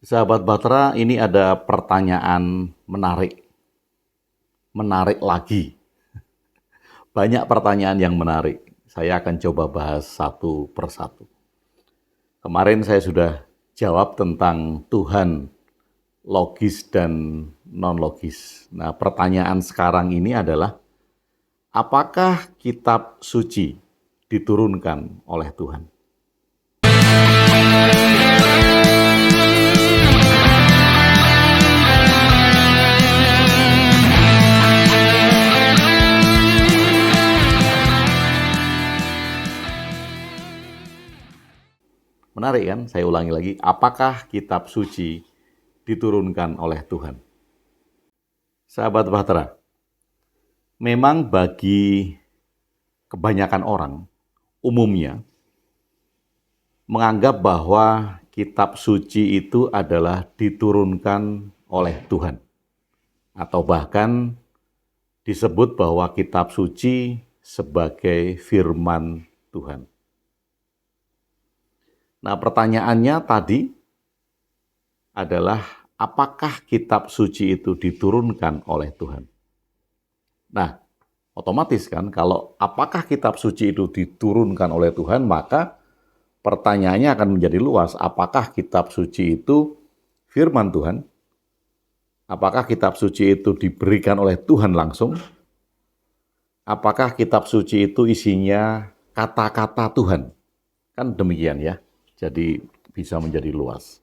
Sahabat Batra, ini ada pertanyaan menarik. Menarik lagi. Banyak pertanyaan yang menarik. Saya akan coba bahas satu persatu. Kemarin saya sudah jawab tentang Tuhan logis dan non-logis. Nah, pertanyaan sekarang ini adalah, apakah kitab suci diturunkan oleh Tuhan? Menarik kan? Saya ulangi lagi. Apakah kitab suci diturunkan oleh Tuhan? Sahabat Bahtera, memang bagi kebanyakan orang, umumnya, menganggap bahwa kitab suci itu adalah diturunkan oleh Tuhan. Atau bahkan disebut bahwa kitab suci sebagai firman Tuhan. Nah, pertanyaannya tadi adalah, apakah kitab suci itu diturunkan oleh Tuhan? Nah, otomatis kan, kalau apakah kitab suci itu diturunkan oleh Tuhan, maka pertanyaannya akan menjadi luas. Apakah kitab suci itu firman Tuhan? Apakah kitab suci itu diberikan oleh Tuhan langsung? Apakah kitab suci itu isinya kata-kata Tuhan? Kan demikian ya. Jadi bisa menjadi luas.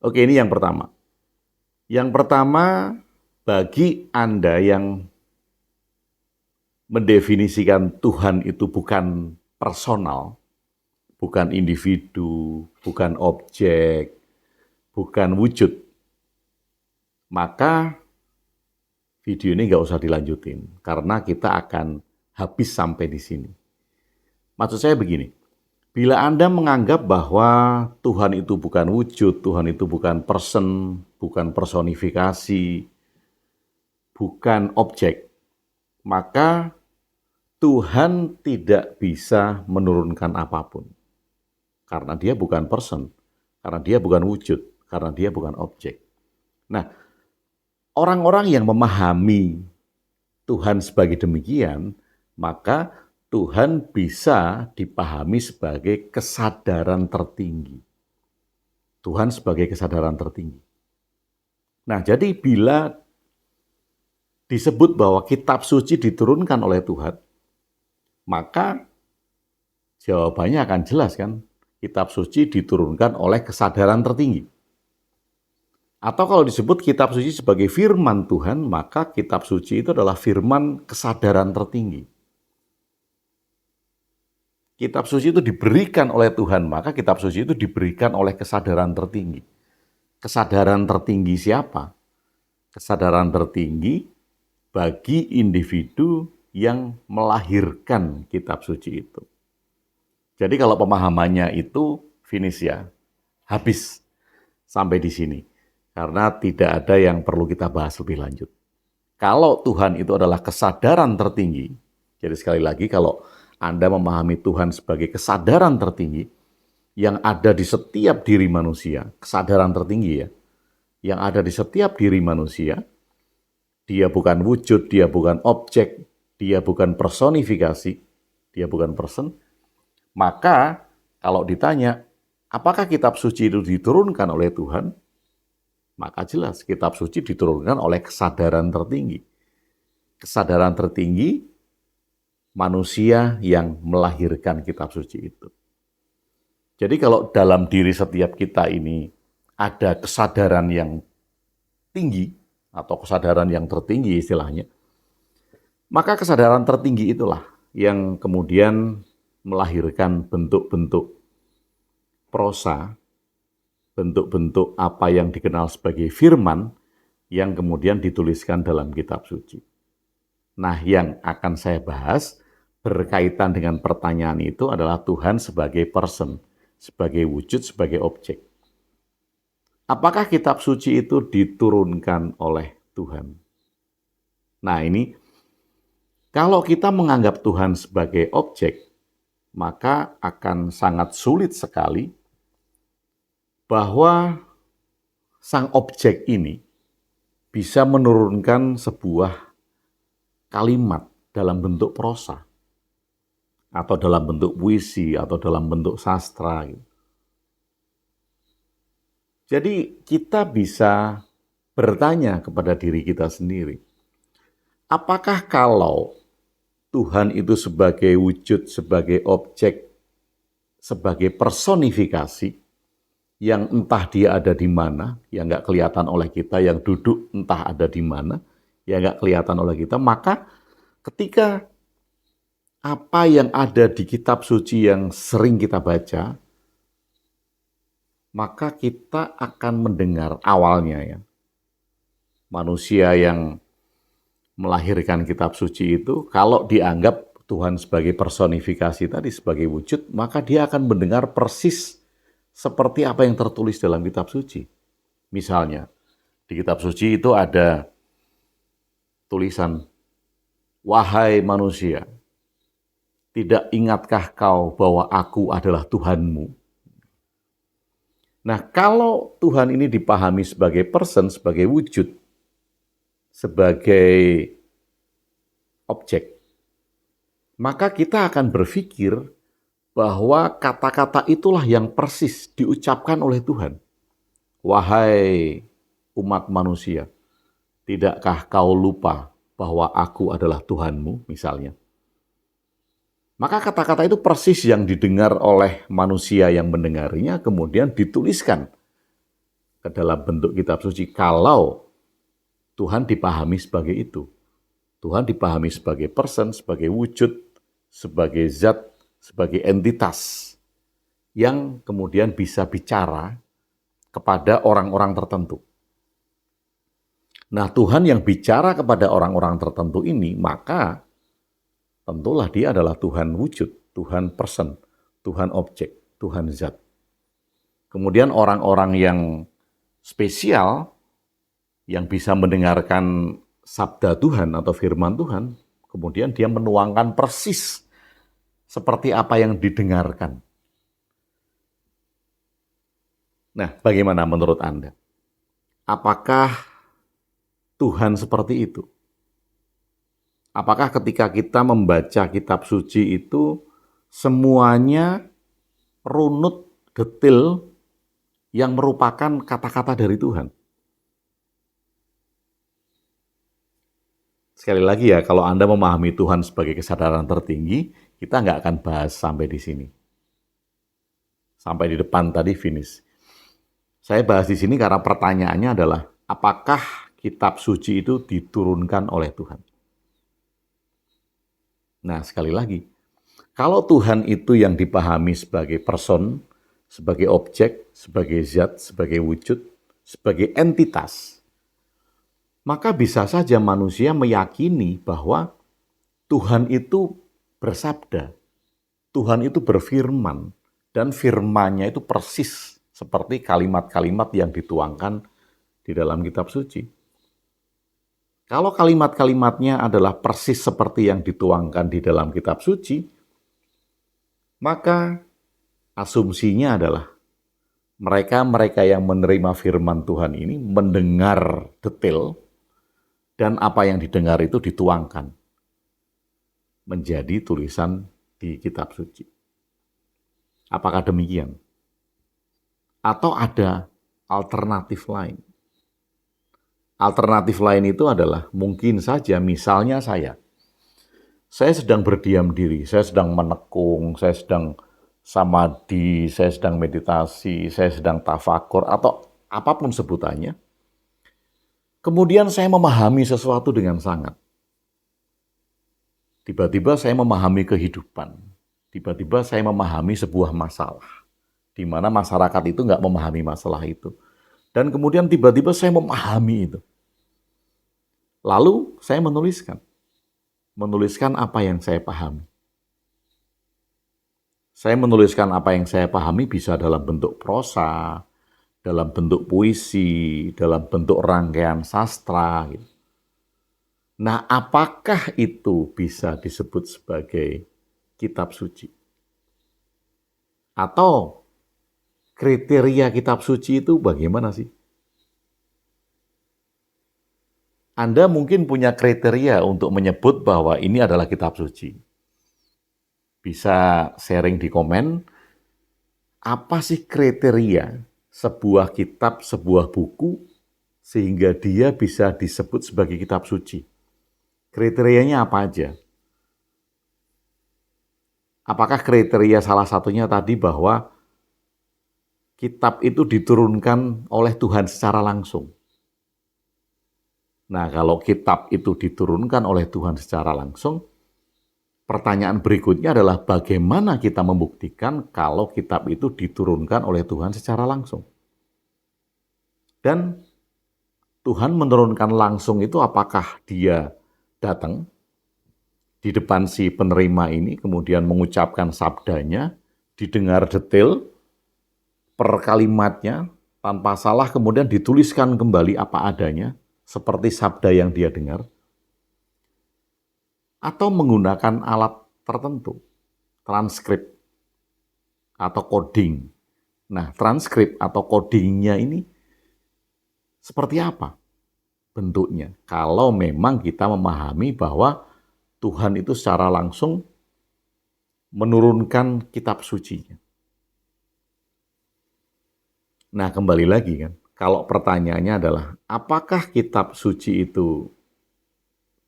Oke, ini yang pertama. Yang pertama, bagi Anda yang mendefinisikan Tuhan itu bukan personal, bukan individu, bukan objek, bukan wujud, maka video ini nggak usah dilanjutin, karena kita akan habis sampai di sini. Maksud saya begini, bila Anda menganggap bahwa Tuhan itu bukan wujud, Tuhan itu bukan person, bukan personifikasi, bukan objek, maka Tuhan tidak bisa menurunkan apapun. Karena dia bukan person, karena dia bukan wujud, karena dia bukan objek. Nah, orang-orang yang memahami Tuhan sebagai demikian, maka Tuhan bisa dipahami sebagai kesadaran tertinggi. Tuhan sebagai kesadaran tertinggi. Nah, jadi bila disebut bahwa kitab suci diturunkan oleh Tuhan, maka jawabannya akan jelas kan, kitab suci diturunkan oleh kesadaran tertinggi. Atau kalau disebut kitab suci sebagai firman Tuhan, maka kitab suci itu adalah firman kesadaran tertinggi. Kitab suci itu diberikan oleh Tuhan, maka kitab suci itu diberikan oleh kesadaran tertinggi. Kesadaran tertinggi siapa? Kesadaran tertinggi bagi individu yang melahirkan kitab suci itu. Jadi kalau pemahamannya itu finish ya, habis sampai di sini. Karena tidak ada yang perlu kita bahas lebih lanjut. Kalau Tuhan itu adalah kesadaran tertinggi, jadi sekali lagi kalau Anda memahami Tuhan sebagai kesadaran tertinggi yang ada di setiap diri manusia, kesadaran tertinggi ya, yang ada di setiap diri manusia, dia bukan wujud, dia bukan objek, dia bukan personifikasi, dia bukan person, maka kalau ditanya, apakah kitab suci itu diturunkan oleh Tuhan? Maka jelas kitab suci diturunkan oleh kesadaran tertinggi. Kesadaran tertinggi manusia yang melahirkan kitab suci itu. Jadi kalau dalam diri setiap kita ini ada kesadaran yang tinggi atau kesadaran yang tertinggi istilahnya, maka kesadaran tertinggi itulah yang kemudian melahirkan bentuk-bentuk prosa, bentuk-bentuk apa yang dikenal sebagai firman yang kemudian dituliskan dalam kitab suci. Nah, yang akan saya bahas berkaitan dengan pertanyaan itu adalah Tuhan sebagai person, sebagai wujud, sebagai objek. Apakah kitab suci itu diturunkan oleh Tuhan? Nah, ini kalau kita menganggap Tuhan sebagai objek, maka akan sangat sulit sekali bahwa sang objek ini bisa menurunkan sebuah kalimat dalam bentuk prosa, atau dalam bentuk puisi, atau dalam bentuk sastra. Jadi kita bisa bertanya kepada diri kita sendiri, apakah kalau Tuhan itu sebagai wujud, sebagai objek, sebagai personifikasi, yang entah dia ada di mana, yang nggak kelihatan oleh kita, yang duduk entah ada di mana, yang nggak kelihatan oleh kita, maka ketika apa yang ada di kitab suci yang sering kita baca, maka kita akan mendengar awalnya ya. Manusia yang melahirkan kitab suci itu, kalau dianggap Tuhan sebagai personifikasi tadi, sebagai wujud, maka dia akan mendengar persis seperti apa yang tertulis dalam kitab suci. Misalnya, di kitab suci itu ada tulisan, "Wahai manusia, tidak ingatkah kau bahwa aku adalah Tuhanmu?" Nah, kalau Tuhan ini dipahami sebagai person, sebagai wujud, sebagai objek, maka kita akan berpikir bahwa kata-kata itulah yang persis diucapkan oleh Tuhan. "Wahai umat manusia, tidakkah kau lupa bahwa aku adalah Tuhanmu?" misalnya. Maka kata-kata itu persis yang didengar oleh manusia yang mendengarnya, kemudian dituliskan ke dalam bentuk kitab suci. Kalau Tuhan dipahami sebagai itu, Tuhan dipahami sebagai person, sebagai wujud, sebagai zat, sebagai entitas yang kemudian bisa bicara kepada orang-orang tertentu. Nah, Tuhan yang bicara kepada orang-orang tertentu ini, maka tentulah dia adalah Tuhan wujud, Tuhan person, Tuhan objek, Tuhan zat. Kemudian orang-orang yang spesial, yang bisa mendengarkan sabda Tuhan atau firman Tuhan, kemudian dia menuangkan persis seperti apa yang didengarkan. Nah, bagaimana menurut Anda? Apakah Tuhan seperti itu? Apakah ketika kita membaca kitab suci itu semuanya runut, detail, yang merupakan kata-kata dari Tuhan? Sekali lagi ya, kalau Anda memahami Tuhan sebagai kesadaran tertinggi, kita nggak akan bahas sampai di sini. Sampai di depan tadi finish. Saya bahas di sini karena pertanyaannya adalah, apakah kitab suci itu diturunkan oleh Tuhan? Nah, sekali lagi, kalau Tuhan itu yang dipahami sebagai person, sebagai objek, sebagai zat, sebagai wujud, sebagai entitas, maka bisa saja manusia meyakini bahwa Tuhan itu bersabda, Tuhan itu berfirman, dan firman-Nya itu persis seperti kalimat-kalimat yang dituangkan di dalam kitab suci. Kalau kalimat-kalimatnya adalah persis seperti yang dituangkan di dalam kitab suci, maka asumsinya adalah mereka-mereka yang menerima firman Tuhan ini mendengar detail, dan apa yang didengar itu dituangkan menjadi tulisan di kitab suci. Apakah demikian? Atau ada alternatif lain? Alternatif lain itu adalah mungkin saja misalnya saya sedang berdiam diri, saya sedang menekung, saya sedang samadhi, saya sedang meditasi, saya sedang tafakur, atau apapun sebutannya. Kemudian saya memahami sesuatu dengan sangat. Tiba-tiba saya memahami kehidupan. Tiba-tiba saya memahami sebuah masalah. Di mana masyarakat itu nggak memahami masalah itu. Dan kemudian tiba-tiba saya memahami itu. Lalu saya menuliskan. Menuliskan apa yang saya pahami. Saya menuliskan apa yang saya pahami bisa dalam bentuk prosa, dalam bentuk puisi, dalam bentuk rangkaian sastra. Gitu. Nah, apakah itu bisa disebut sebagai kitab suci? Atau kriteria kitab suci itu bagaimana sih? Anda mungkin punya kriteria untuk menyebut bahwa ini adalah kitab suci. Bisa sharing di komen, apa sih kriteria sebuah kitab, sebuah buku, sehingga dia bisa disebut sebagai kitab suci? Kriterianya apa aja? Apakah kriteria salah satunya tadi bahwa kitab itu diturunkan oleh Tuhan secara langsung? Nah, kalau kitab itu diturunkan oleh Tuhan secara langsung, pertanyaan berikutnya adalah bagaimana kita membuktikan kalau kitab itu diturunkan oleh Tuhan secara langsung? Dan Tuhan menurunkan langsung itu apakah dia datang di depan si penerima ini, kemudian mengucapkan sabdanya, didengar detail per kalimatnya, tanpa salah, kemudian dituliskan kembali apa adanya, seperti sabda yang dia dengar, atau menggunakan alat tertentu, transkrip atau coding. Nah, transkrip atau codingnya ini seperti apa bentuknya? Kalau memang kita memahami bahwa Tuhan itu secara langsung menurunkan kitab sucinya. Nah, kembali lagi kan, kalau pertanyaannya adalah, apakah kitab suci itu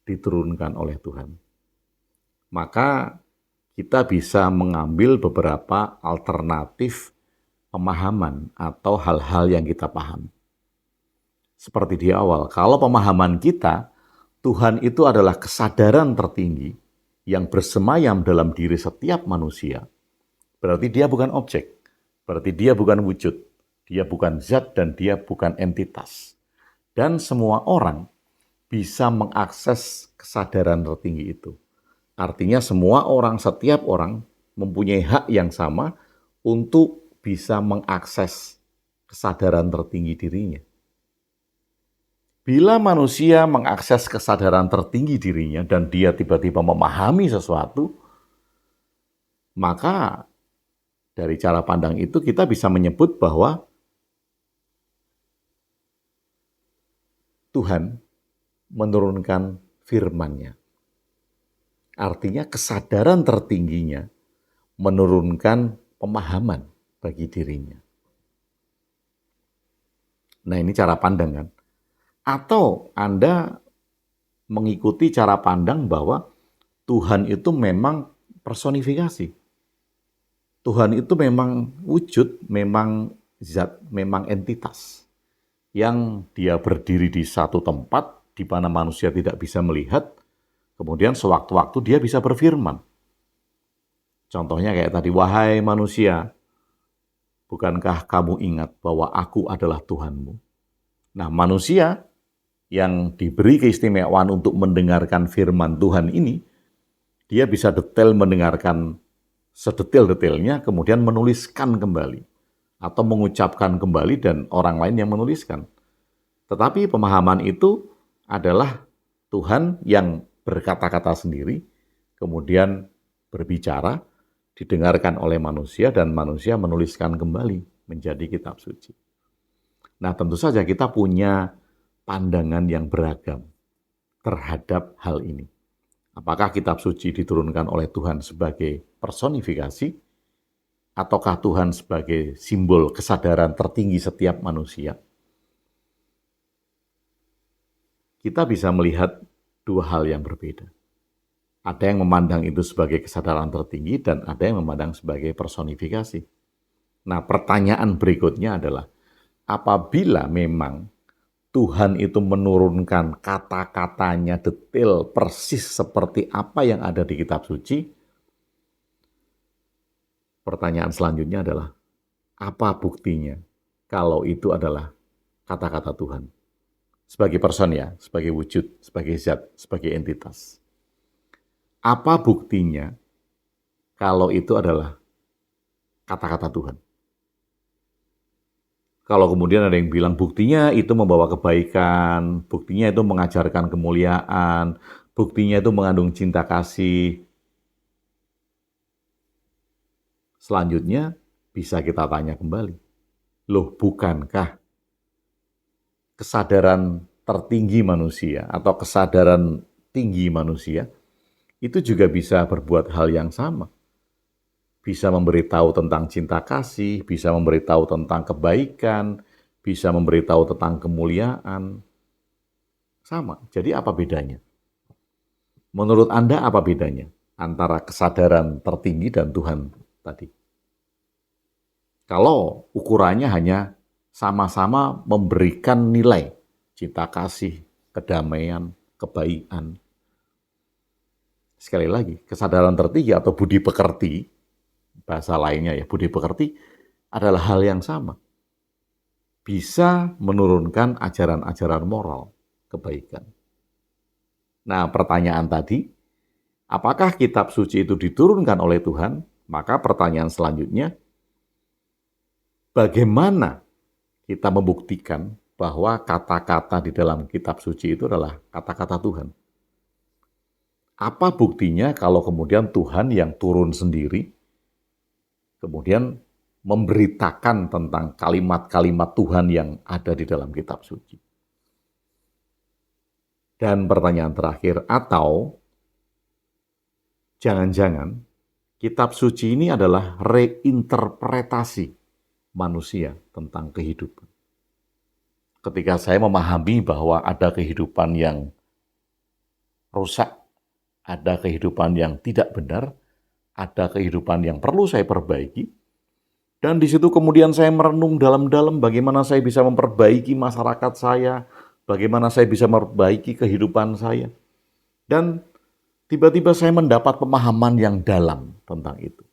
diturunkan oleh Tuhan? Maka kita bisa mengambil beberapa alternatif pemahaman atau hal-hal yang kita paham. Seperti di awal, kalau pemahaman kita, Tuhan itu adalah kesadaran tertinggi yang bersemayam dalam diri setiap manusia, berarti dia bukan objek, berarti dia bukan wujud, dia bukan zat, dan dia bukan entitas. Dan semua orang bisa mengakses kesadaran tertinggi itu. Artinya semua orang, setiap orang mempunyai hak yang sama untuk bisa mengakses kesadaran tertinggi dirinya. Bila manusia mengakses kesadaran tertinggi dirinya dan dia tiba-tiba memahami sesuatu, maka dari cara pandang itu kita bisa menyebut bahwa Tuhan menurunkan firman-Nya. Artinya kesadaran tertingginya menurunkan pemahaman bagi dirinya. Nah, ini cara pandang kan? Atau Anda mengikuti cara pandang bahwa Tuhan itu memang personifikasi. Tuhan itu memang wujud, memang zat, memang entitas. Yang dia berdiri di satu tempat di mana manusia tidak bisa melihat, kemudian sewaktu-waktu dia bisa berfirman. Contohnya kayak tadi, wahai manusia, bukankah kamu ingat bahwa aku adalah Tuhanmu? Nah, manusia yang diberi keistimewaan untuk mendengarkan firman Tuhan ini, dia bisa detail mendengarkan sedetail-detailnya, kemudian menuliskan kembali, atau mengucapkan kembali dan orang lain yang menuliskan. Tetapi pemahaman itu adalah Tuhan yang berkata-kata sendiri, kemudian berbicara, didengarkan oleh manusia, dan manusia menuliskan kembali menjadi kitab suci. Nah, tentu saja kita punya pandangan yang beragam terhadap hal ini. Apakah kitab suci diturunkan oleh Tuhan sebagai personifikasi, ataukah Tuhan sebagai simbol kesadaran tertinggi setiap manusia? Kita bisa melihat dua hal yang berbeda. Ada yang memandang itu sebagai kesadaran tertinggi dan ada yang memandang sebagai personifikasi. Nah, pertanyaan berikutnya adalah, apabila memang Tuhan itu menurunkan kata-katanya detail persis seperti apa yang ada di kitab suci, pertanyaan selanjutnya adalah, apa buktinya kalau itu adalah kata-kata Tuhan? Sebagai person ya, sebagai wujud, sebagai zat, sebagai entitas. Apa buktinya kalau itu adalah kata-kata Tuhan? Kalau kemudian ada yang bilang buktinya itu membawa kebaikan, buktinya itu mengajarkan kemuliaan, buktinya itu mengandung cinta kasih. Selanjutnya bisa kita tanya kembali, loh bukankah kesadaran tertinggi manusia atau kesadaran tinggi manusia itu juga bisa berbuat hal yang sama. Bisa memberitahu tentang cinta kasih, bisa memberitahu tentang kebaikan, bisa memberitahu tentang kemuliaan. Sama. Jadi apa bedanya? Menurut Anda apa bedanya antara kesadaran tertinggi dan Tuhan tadi? Kalau ukurannya hanya sama-sama memberikan nilai cinta kasih, kedamaian, kebaikan. Sekali lagi, kesadaran tertinggi atau budi pekerti, bahasa lainnya ya, budi pekerti adalah hal yang sama. Bisa menurunkan ajaran-ajaran moral, kebaikan. Nah, pertanyaan tadi, apakah kitab suci itu diturunkan oleh Tuhan? Maka pertanyaan selanjutnya, bagaimana kita membuktikan bahwa kata-kata di dalam kitab suci itu adalah kata-kata Tuhan? Apa buktinya kalau kemudian Tuhan yang turun sendiri, kemudian memberitakan tentang kalimat-kalimat Tuhan yang ada di dalam kitab suci? Dan pertanyaan terakhir, atau jangan-jangan kitab suci ini adalah reinterpretasi manusia tentang kehidupan. Ketika saya memahami bahwa ada kehidupan yang rusak, ada kehidupan yang tidak benar, ada kehidupan yang perlu saya perbaiki, dan di situ kemudian saya merenung dalam-dalam bagaimana saya bisa memperbaiki masyarakat saya, bagaimana saya bisa memperbaiki kehidupan saya. Dan tiba-tiba saya mendapat pemahaman yang dalam tentang itu.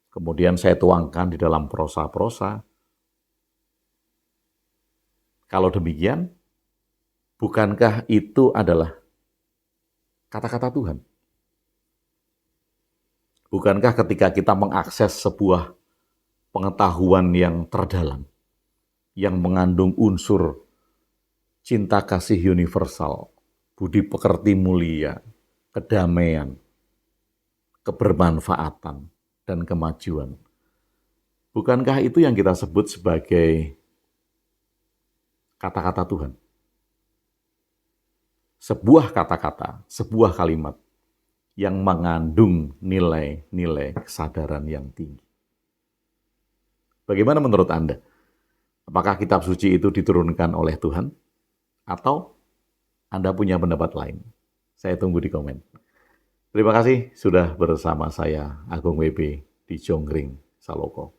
Kemudian saya tuangkan di dalam prosa-prosa. Kalau demikian, bukankah itu adalah kata-kata Tuhan? Bukankah ketika kita mengakses sebuah pengetahuan yang terdalam, yang mengandung unsur cinta kasih universal, budi pekerti mulia, kedamaian, kebermanfaatan, dan kemajuan. Bukankah itu yang kita sebut sebagai kata-kata Tuhan? Sebuah kata-kata, sebuah kalimat yang mengandung nilai-nilai kesadaran yang tinggi. Bagaimana menurut Anda? Apakah kitab suci itu diturunkan oleh Tuhan? Atau Anda punya pendapat lain? Saya tunggu di komen. Terima kasih sudah bersama saya, Agung WB, di Jonggring, Saloko.